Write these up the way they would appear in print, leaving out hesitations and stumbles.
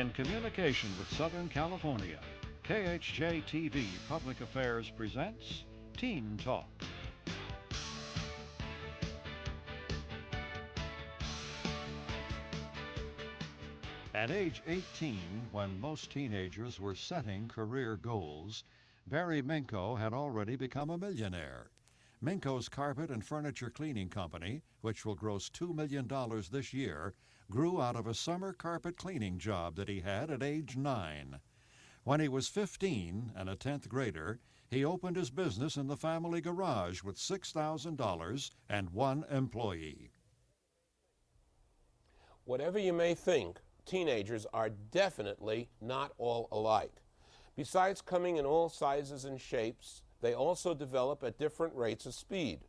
In communication with Southern California, KHJ-TV Public Affairs presents Teen Talk. At age 18, when most teenagers were setting career goals, Barry Minkow had already become a millionaire. Minkow's carpet and furniture cleaning company, which will gross $2 million this year, grew out of a summer carpet cleaning job that he had at age 9. When he was 15 and a 10th grader, he opened his business in the family garage with $6,000 and one employee. Whatever you may think, teenagers are definitely not all alike. Besides coming in all sizes and shapes, they also develop at different rates of speed.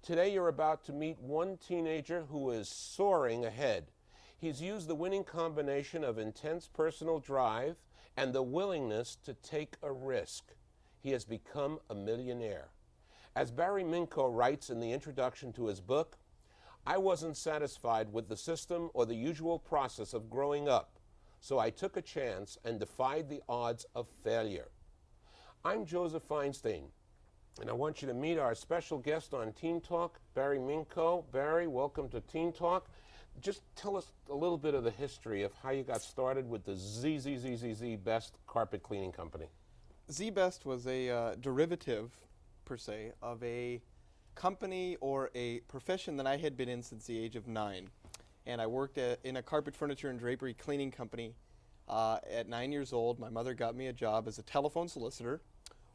Today you're about to meet one teenager who is soaring ahead. He's used the winning combination of intense personal drive and the willingness to take a risk. He has become a millionaire. As Barry Minkow writes in the introduction to his book, I wasn't satisfied with the system or the usual process of growing up, so I took a chance and defied the odds of failure. I'm Joseph Feinstein, and I want you to meet our special guest on Teen Talk, Barry Minkow. Barry, welcome to Teen Talk. Just tell us a little bit of the history of how you got started with the ZZZZZ Best Carpet Cleaning Company. Z-Best was a derivative, per se, of a company or a profession that I had been in since the age of 9. And I worked in a carpet, furniture, and drapery cleaning company. At 9 years old, my mother got me a job as a telephone solicitor.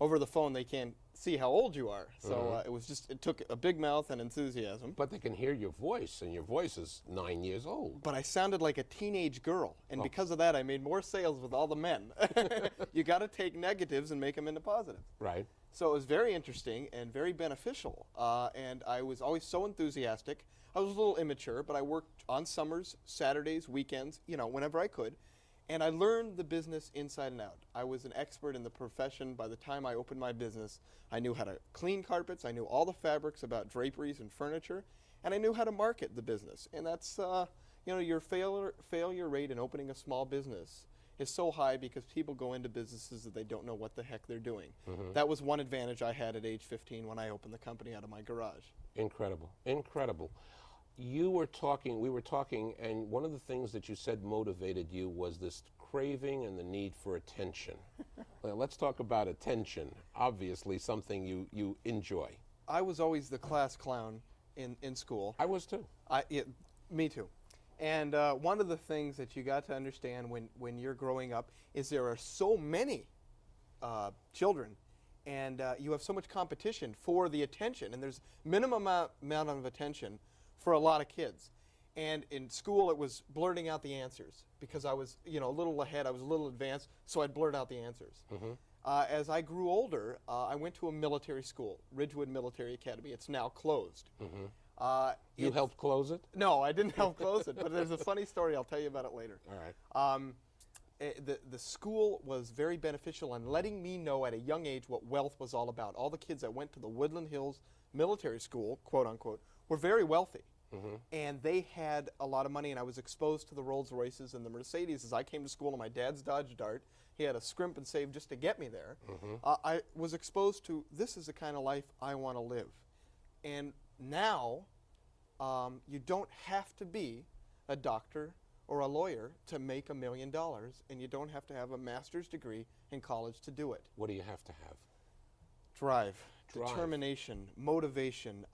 Over the phone, they can't see how old you are. So it took a big mouth and enthusiasm. But they can hear your voice, and your voice is 9 years old. But I sounded like a teenage girl. And because of that, I made more sales with all the men. You got to take negatives and make them into positives. Right. So it was very interesting and very beneficial. And I was always so enthusiastic. I was a little immature, but I worked on summers, Saturdays, weekends, whenever I could. And I learned the business inside and out. I was an expert in the profession. By the time I opened my business, I knew how to clean carpets. I knew all the fabrics about draperies and furniture. And I knew how to market the business. And that's, your failure rate in opening a small business is so high because people go into businesses that they don't know what the heck they're doing. That was one advantage I had at age 15 when I opened the company out of my garage. Incredible, incredible. We were talking, and one of the things that you said motivated you was this craving and the need for attention. Well, let's talk about attention. Obviously, something you enjoy. I was always the class clown in school. I was too. Me too. And one of the things that you got to understand when you're growing up is there are so many children, and you have so much competition for the attention, and there's minimum amount of attention for a lot of kids. And in school, it was blurting out the answers because I was, a little ahead. I was a little advanced, so I'd blurt out the answers. As I grew older, I went to a military school, Ridgewood Military Academy. It's now closed. You helped close it? No, I didn't help close it, but there's a funny story. I'll tell you about it later. All right. The school was very beneficial in letting me know at a young age what wealth was all about. All the kids that went to the Woodland Hills Military School, quote unquote, were very wealthy. And they had a lot of money, and I was exposed to the Rolls Royces and the Mercedes as I came to school in my dad's Dodge Dart. He had to scrimp and save just to get me there. I was exposed to, this is the kind of life I want to live. And now, you don't have to be a doctor or a lawyer to make $1 million, and you don't have to have a master's degree in college to do it. What do you have to have? Drive. Determination, motivation,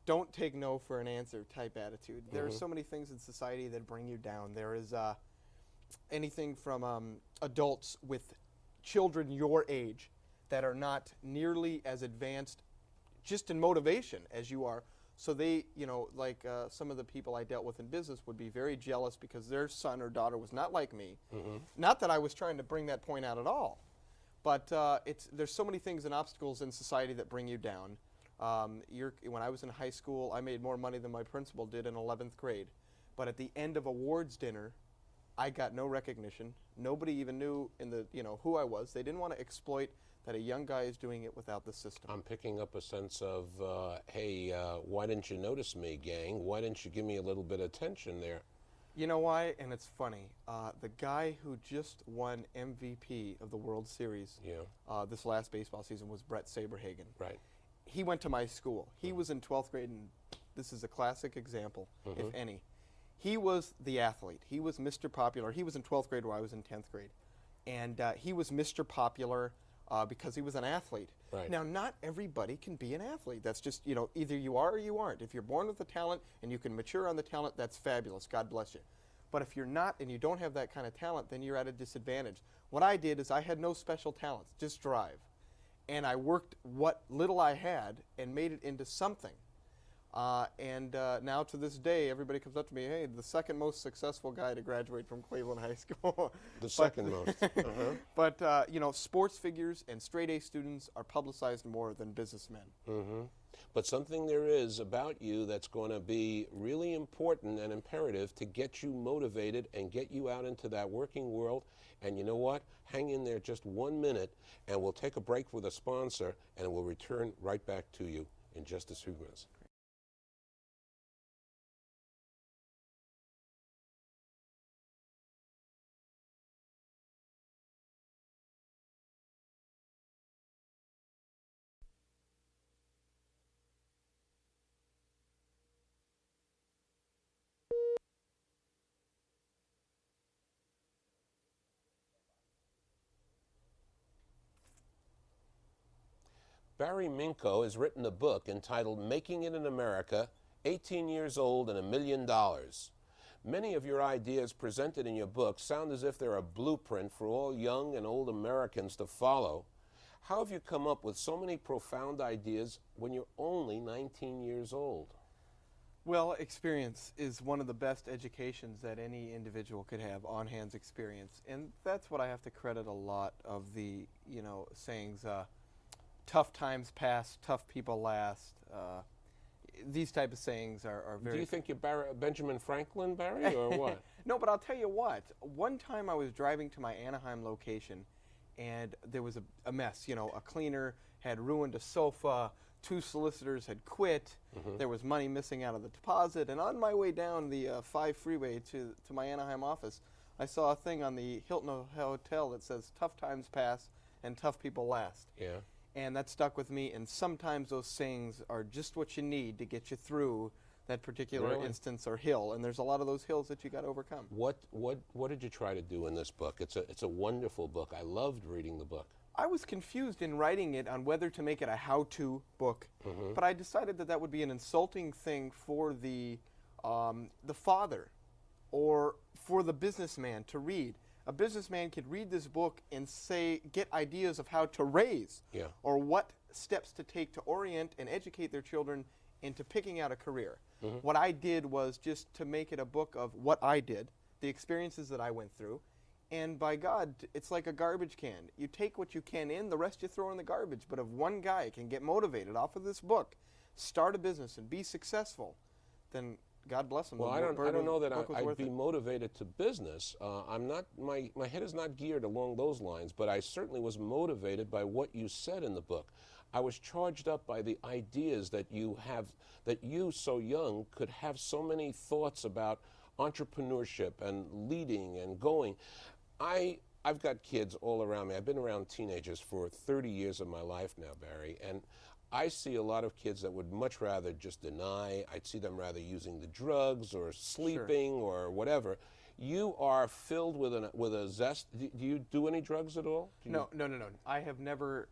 don't take no for an answer type attitude. There are so many things in society that bring you down. There is anything from adults with children your age that are not nearly as advanced just in motivation as you are. So they, some of the people I dealt with in business would be very jealous because their son or daughter was not like me. Not that I was trying to bring that point out at all. But there's so many things and obstacles in society that bring you down. When I was in high school, I made more money than my principal did in 11th grade. But at the end of awards dinner, I got no recognition. Nobody even knew who I was. They didn't want to exploit that a young guy is doing it without the system. I'm picking up a sense of, hey, why didn't you notice me, gang? Why didn't you give me a little bit of attention there? You know why? And it's funny. The guy who just won MVP of the World Series this last baseball season was Brett Saberhagen. Right. He went to my school. He was in 12th grade, and this is a classic example, if any. He was the athlete. He was Mr. Popular. He was in 12th grade where I was in 10th grade. And he was Mr. Popular because he was an athlete. Right. Now, not everybody can be an athlete. That's just, either you are or you aren't. If you're born with the talent and you can mature on the talent, that's fabulous. God bless you. But if you're not and you don't have that kind of talent, then you're at a disadvantage. What I did is I had no special talents, just drive. And I worked what little I had and made it into something. Now to this day, everybody comes up to me, hey, the second most successful guy to graduate from Cleveland High School. The second most. But, sports figures and straight-A students are publicized more than businessmen. But something there is about you that's going to be really important and imperative to get you motivated and get you out into that working world. And you know what? Hang in there just 1 minute, and we'll take a break with a sponsor, and we'll return right back to you in just a few minutes. Barry Minkow has written a book entitled Making It in America, 18 Years Old and $1 Million. Many of your ideas presented in your book sound as if they're a blueprint for all young and old Americans to follow. How have you come up with so many profound ideas when you're only 19 years old? Well, experience is one of the best educations that any individual could have, on-hands experience. And that's what I have to credit a lot of the, sayings, tough times pass, tough people last. These type of sayings are very... Do you think you're Benjamin Franklin, Barry, or what? No, but I'll tell you what. One time I was driving to my Anaheim location, and there was a mess. A cleaner had ruined a sofa, 2 solicitors had quit, there was money missing out of the deposit, and on my way down the 5 freeway to my Anaheim office, I saw a thing on the Hilton Hotel that says, tough times pass and tough people last. Yeah. And that stuck with me, and sometimes those sayings are just what you need to get you through that particular instance or hill, and there's a lot of those hills that you got to overcome. What did you try to do in this book? It's a wonderful book. I loved reading the book. I was confused in writing it on whether to make it a how-to book, but I decided that would be an insulting thing for the father or for the businessman to read. A businessman could read this book and get ideas of how to raise or what steps to take to orient and educate their children into picking out a career. What I did was just to make it a book of what I did, the experiences that I went through, and by God, it's like a garbage can. You take what you can in, the rest you throw in the garbage. But if one guy can get motivated off of this book, start a business and be successful, then God bless him. Well, I don't know that I'd be motivated to business. I'm not. My head is not geared along those lines. But I certainly was motivated by what you said in the book. I was charged up by the ideas that you have, that you so young could have so many thoughts about entrepreneurship and leading and going. I've got kids all around me. I've been around teenagers for 30 years of my life now, Barry, and I see a lot of kids that would much rather just deny. I'd see them rather using the drugs or sleeping or whatever. You are filled with a zest. Do you do any drugs at all? No. I have never,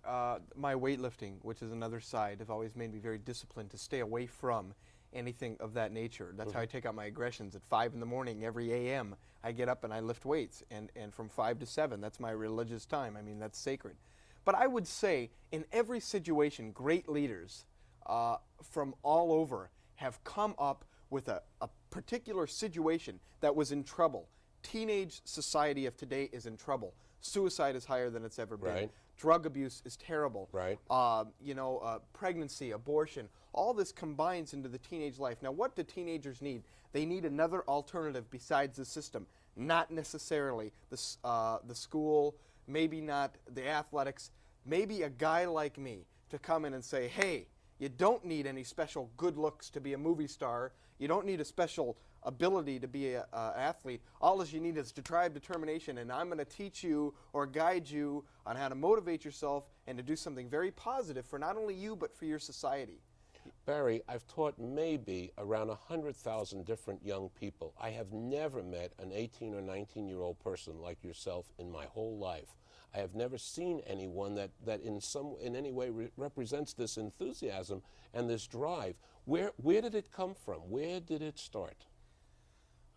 my weightlifting, which is another side, have always made me very disciplined to stay away from anything of that nature. That's how I take out my aggressions. At 5 in the morning, every a.m., I get up and I lift weights. And from 5 to 7, that's my religious time. I mean, that's sacred. But I would say in every situation, great leaders from all over have come up with a particular situation that was in trouble. Teenage society of today is in trouble. Suicide is higher than it's ever been. Right. Drug abuse is terrible. Right. Pregnancy, abortion, all this combines into the teenage life. Now, what do teenagers need? They need another alternative besides the system. Not necessarily the school, maybe not the athletics, maybe a guy like me to come in and say, hey, You don't need any special good looks to be a movie star. You don't need a special ability to be an athlete. All you need is drive, determination, and I'm going to teach you or guide you on how to motivate yourself and to do something very positive for not only you but for your society. Barry, I've taught maybe around 100,000 different young people. I have never met an 18 or 19-year-old person like yourself in my whole life. I have never seen anyone that in any way represents this enthusiasm and this drive. Where did it come from? Where did it start?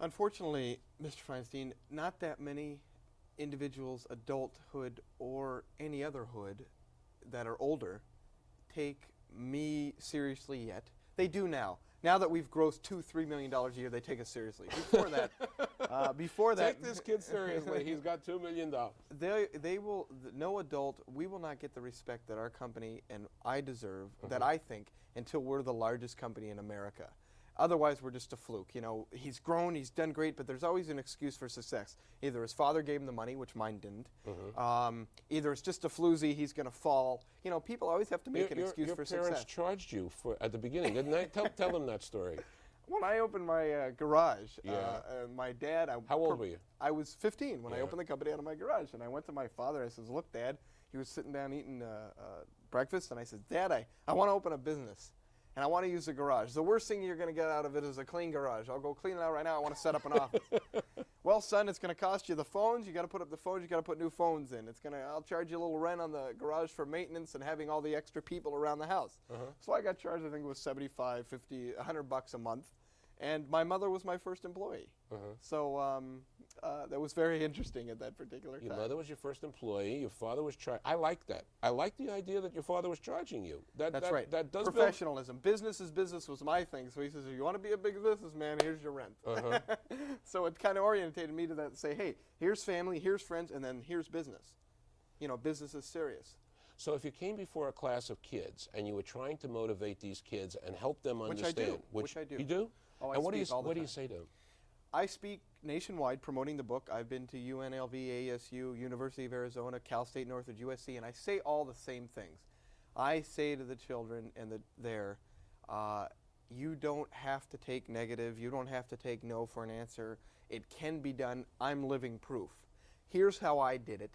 Unfortunately, Mr. Feinstein, not that many individuals, adulthood or any other hood, that are older, take me seriously yet. They do now. Now that we've grossed $2-3 million a year, they take us seriously. Before that, take this kid seriously. He's got $2 million. They will. No adult. We will not get the respect that our company and I deserve. That I think until we're the largest company in America. Otherwise, we're just a fluke. You know, he's grown, he's done great, but there's always an excuse for success. Either his father gave him the money, which mine didn't. Either it's just a floozy, he's going to fall. You know, people always have to make an excuse for success. Your parents charged you at the beginning, didn't they? Tell them that story. When I opened my garage, my dad... How old were you? I was 15 when I opened the company out of my garage. And I went to my father, I says, look, Dad, he was sitting down eating breakfast, and I said, Dad, I want to open a business. And I want to use the garage. The worst thing you're going to get out of it is a clean garage. I'll go clean it out right now. I want to set up an office. Well, son, it's going to cost you the phones. You got to put up the phones. You got to put new phones in. I'll charge you a little rent on the garage for maintenance and having all the extra people around the house. So I got charged, I think it was $75, $50, $100 a month. And my mother was my first employee. So that was very interesting at that particular time. Your mother was your first employee. Your father was charging. I like that. I like the idea that your father was charging you. That's right. That does professionalism. Business is business was my thing. So he says, if you want to be a big businessman, here's your rent. So it kind of orientated me to that, say, hey, here's family, here's friends, and then here's business. You know, business is serious. So if you came before a class of kids and you were trying to motivate these kids and help them understand. Which I do. You do? Oh, and what do you say to them? I speak nationwide promoting the book. I've been to UNLV, ASU, University of Arizona, Cal State Northridge, USC, and I say all the same things. I say to the children and you don't have to take negative. You don't have to take no for an answer. It can be done. I'm living proof. Here's how I did it.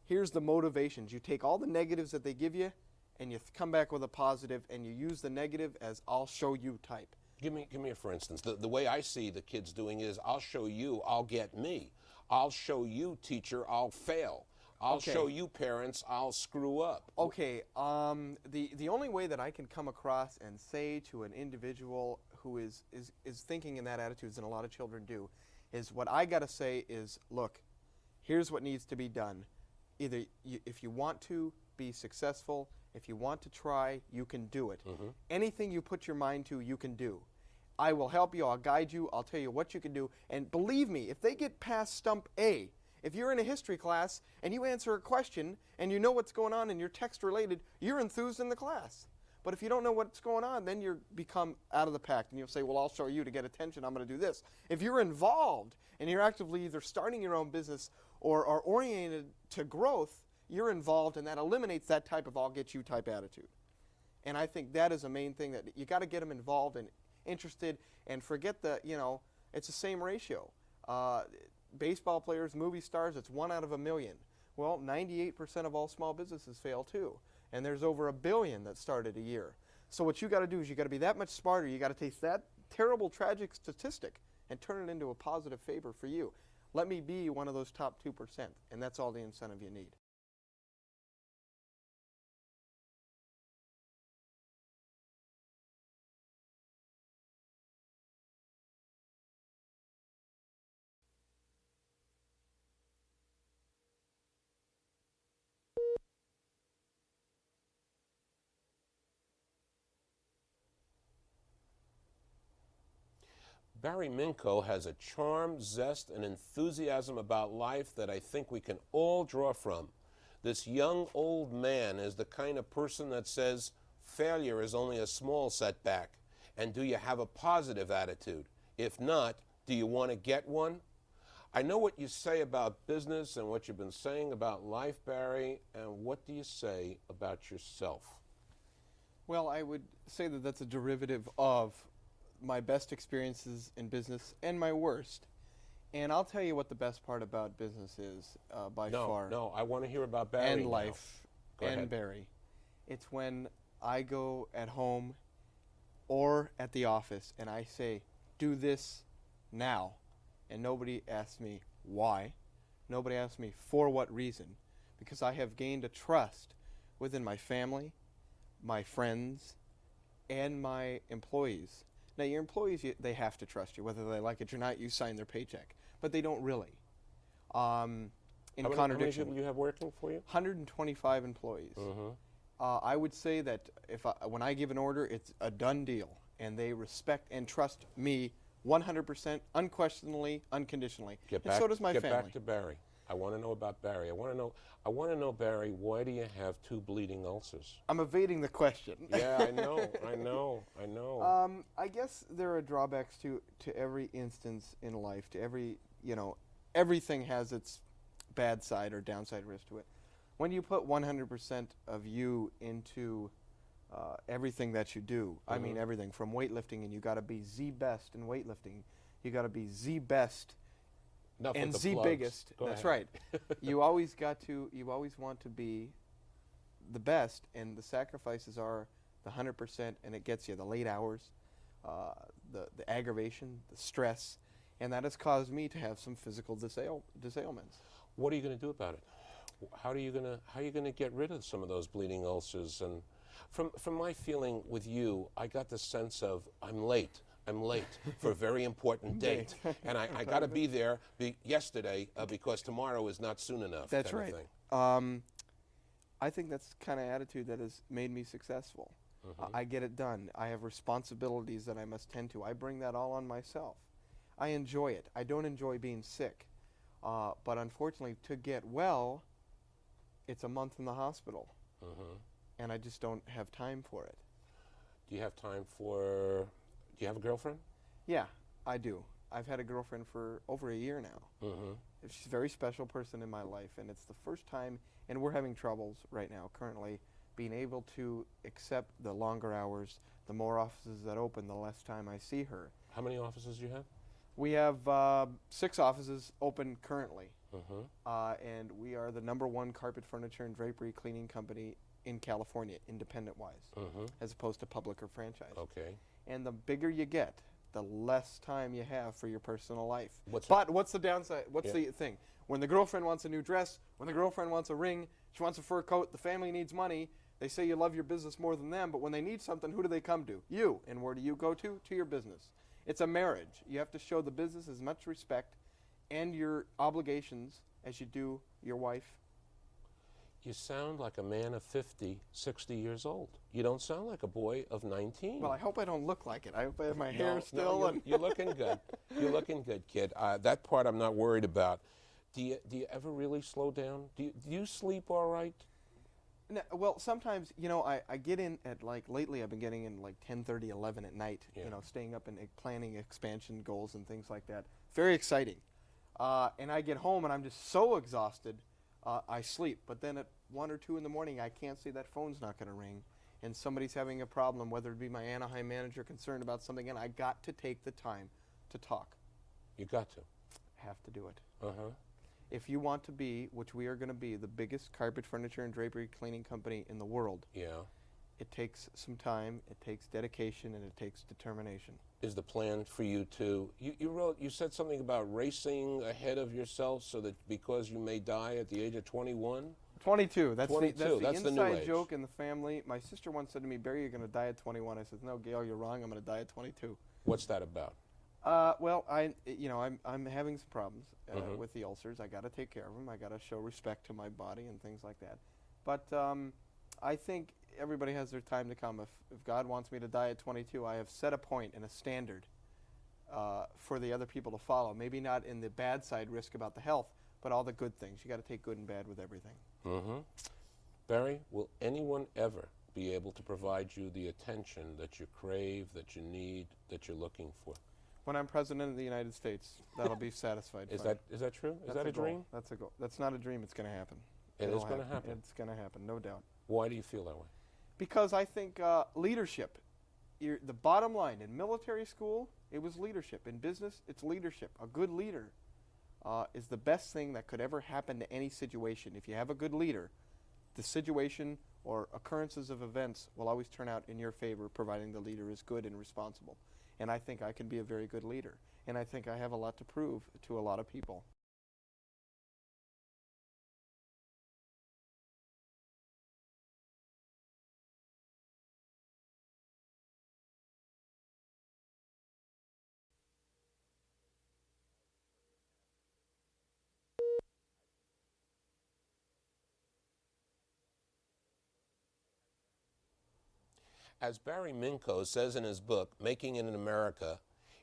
Here's the motivations. You take all the negatives that they give you, and you come back with a positive, and you use the negative as I'll show you type. Give me a for instance. The way I see the kids doing is I'll show you, I'll get me. I'll show you, teacher, I'll fail. I'll show you, parents, I'll screw up. Okay. The only way that I can come across and say to an individual who is thinking in that attitude, and a lot of children do, is what I got to say is, look, here's what needs to be done. Either if you want to be successful, if you want to try, you can do it. Anything you put your mind to, you can do. I will help you. I'll guide you. I'll tell you what you can do. And believe me, if they get past stump A, if you're in a history class and you answer a question and you know what's going on and you're text related, you're enthused in the class. But if you don't know what's going on, then you become out of the pack and you'll say, well, I'll show you to get attention. I'm going to do this. If you're involved and you're actively either starting your own business or are oriented to growth, you're involved, and that eliminates that type of I'll get you type attitude. And I think that is a main thing, that you got to get them involved and interested, and forget it's the same ratio. Baseball players, movie stars, it's 1 out of 1 million. Well, 98% of all small businesses fail too. And there's over 1 billion that started a year. So what you got to do is you got to be that much smarter. You got to take that terrible, tragic statistic and turn it into a positive favor for you. Let me be one of those top 2%, and that's all the incentive you need. Barry Minkow has a charm, zest, and enthusiasm about life that I think we can all draw from. This young old man is the kind of person that says failure is only a small setback. And do you have a positive attitude? If not, do you want to get one? I know what you say about business and what you've been saying about life, Barry, and what do you say about yourself? Well, I would say that that's a derivative of my best experiences in business and my worst. And I'll tell you what the best part about business is by far. No, I want to hear about Barry And now. life. Go and ahead. Barry. It's when I go at home or at the office and I say, do this now. And nobody asks me why. Nobody asks me for what reason. Because I have gained a trust within my family, my friends, and my employees. Now, your employees, they have to trust you. Whether they like it or not, you sign their paycheck. But they don't really. In How many contradiction, people you have working for you? 125 employees. Mm-hmm. I would say that when I give an order, it's a done deal. And they respect and trust me 100%, unquestionably, unconditionally. So does my family. Get back to Barry. I want to know about Barry. I want to know, Barry, why do you have 2 bleeding ulcers? I'm evading the question. Yeah, I know. I guess there are drawbacks to every instance in life. To every, everything has its bad side or downside risk to it. When you put 100% of you into everything that you do, I mean everything from weightlifting, and you got to be the best in weightlifting. You got to be the best Enough and with the the plugs. biggest. Go That's ahead. right. You always want to be the best, and the sacrifices are the 100%, and it gets you the late hours, the aggravation, the stress, and that has caused me to have some physical disailments. What are you going to do about it? How are you going to get rid of some of those bleeding ulcers? And from my feeling with you, I got the sense of I'm late for a very important date, and I got to be there yesterday because tomorrow is not soon enough. That's kind of right. thing. I think that's the kind of attitude that has made me successful. I get it done. I have responsibilities that I must tend to. I bring that all on myself. I enjoy it. I don't enjoy being sick. But unfortunately, to get well, it's a month in the hospital. And I just don't have time for it. Do you have a girlfriend? Yeah, I do. I've had a girlfriend for over a year now. She's a very special person in my life, and it's the first time, and we're having troubles right now currently, being able to accept the longer hours, the more offices that open, the less time I see her. How many offices do you have? We have 6 offices open currently, and we are the #1 carpet, furniture, and drapery cleaning company in California, independent-wise, as opposed to public or franchise. Okay. And the bigger you get, the less time you have for your personal life. What's the downside? What's the thing? When the girlfriend wants a new dress, when the girlfriend wants a ring, she wants a fur coat, the family needs money, they say you love your business more than them, but when they need something, who do they come to? You. And where do you go to? To your business. It's a marriage. You have to show the business as much respect and your obligations as you do your wife. You sound like a man of 50, 60 years old. You don't sound like a boy of 19. Well, I hope I don't look like it. I hope I have my hair still. No, you're looking good. You're looking good, kid. That part I'm not worried about. Do you ever really slow down? Do you sleep all right? No, well, sometimes, I get in at, lately I've been getting in 10:30, 11 at night, staying up and planning expansion goals and things like that. Very exciting. And I get home and I'm just so exhausted, I sleep. But then at 1 or 2 in the morning, I can't see that phone's not going to ring. And somebody's having a problem, whether it be my Anaheim manager concerned about something, and I got to take the time to talk. You got to. Have to do it. If you want to be, which we are going to be, the biggest carpet, furniture, and drapery cleaning company in the world, it takes some time, it takes dedication, and it takes determination. Is the plan for you to, you said something about racing ahead of yourself so that because you may die at the age of 21? 22. That's 22. That's the inside new age. joke in the family. My sister once said to me, Barry, you're going to die at 21. I said, no, Gail, you're wrong. I'm going to die at 22. What's that about? Well, I'm having some problems with the ulcers. I got to take care of them. I got to show respect to my body and things like that. But I think everybody has their time to come. If God wants me to die at 22, I have set a point and a standard for the other people to follow. Maybe not in the bad side risk about the health, but all the good things. You got to take good and bad with everything. Barry, will anyone ever be able to provide you the attention that you crave, that you need, that you're looking for? When I'm president of the United States, that'll be satisfied. Is that true? Is that a dream? That's a goal. That's not a dream. It's going to happen. It is going to happen. It's going to happen, no doubt. Why do you feel that way? Because I think leadership, the bottom line, in military school, it was leadership. In business, it's leadership. A good leader is the best thing that could ever happen to any situation. If you have a good leader, the situation or occurrences of events will always turn out in your favor, providing the leader is good and responsible. And I think I can be a very good leader. And I think I have a lot to prove to a lot of people. As Barry Minkow says in his book, Making It in America,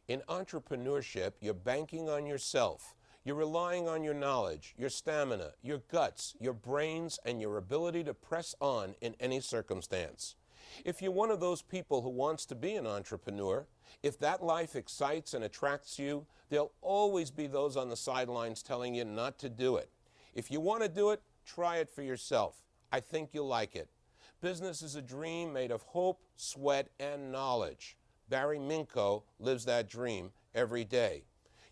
in entrepreneurship, you're banking on yourself. You're relying on your knowledge, your stamina, your guts, your brains, and your ability to press on in any circumstance. If you're one of those people who wants to be an entrepreneur, if that life excites and attracts you, there'll always be those on the sidelines telling you not to do it. If you want to do it, try it for yourself. I think you'll like it. Business is a dream made of hope, sweat, and knowledge. Barry Minkow lives that dream every day.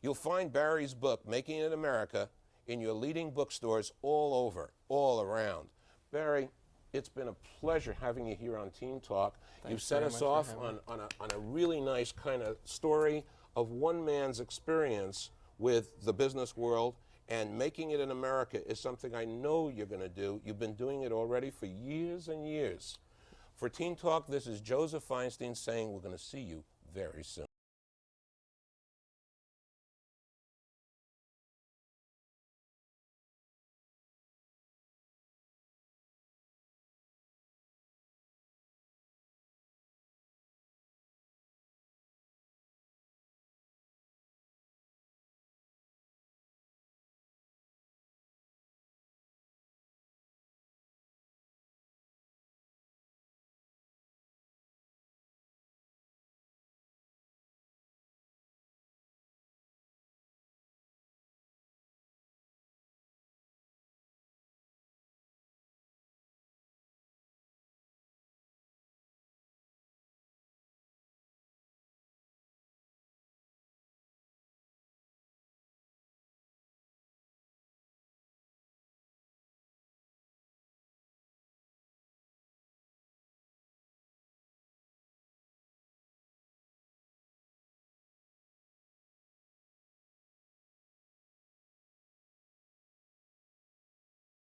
You'll find Barry's book, Making It in America, in your leading bookstores all over, all around. Barry, it's been a pleasure having you here on Teen Talk. You've set us off on a really nice kind of story of one man's experience with the business world, and Making It in America is something I know you're going to do. You've been doing it already for years and years. For Teen Talk, this is Joseph Feinstein saying we're going to see you very soon.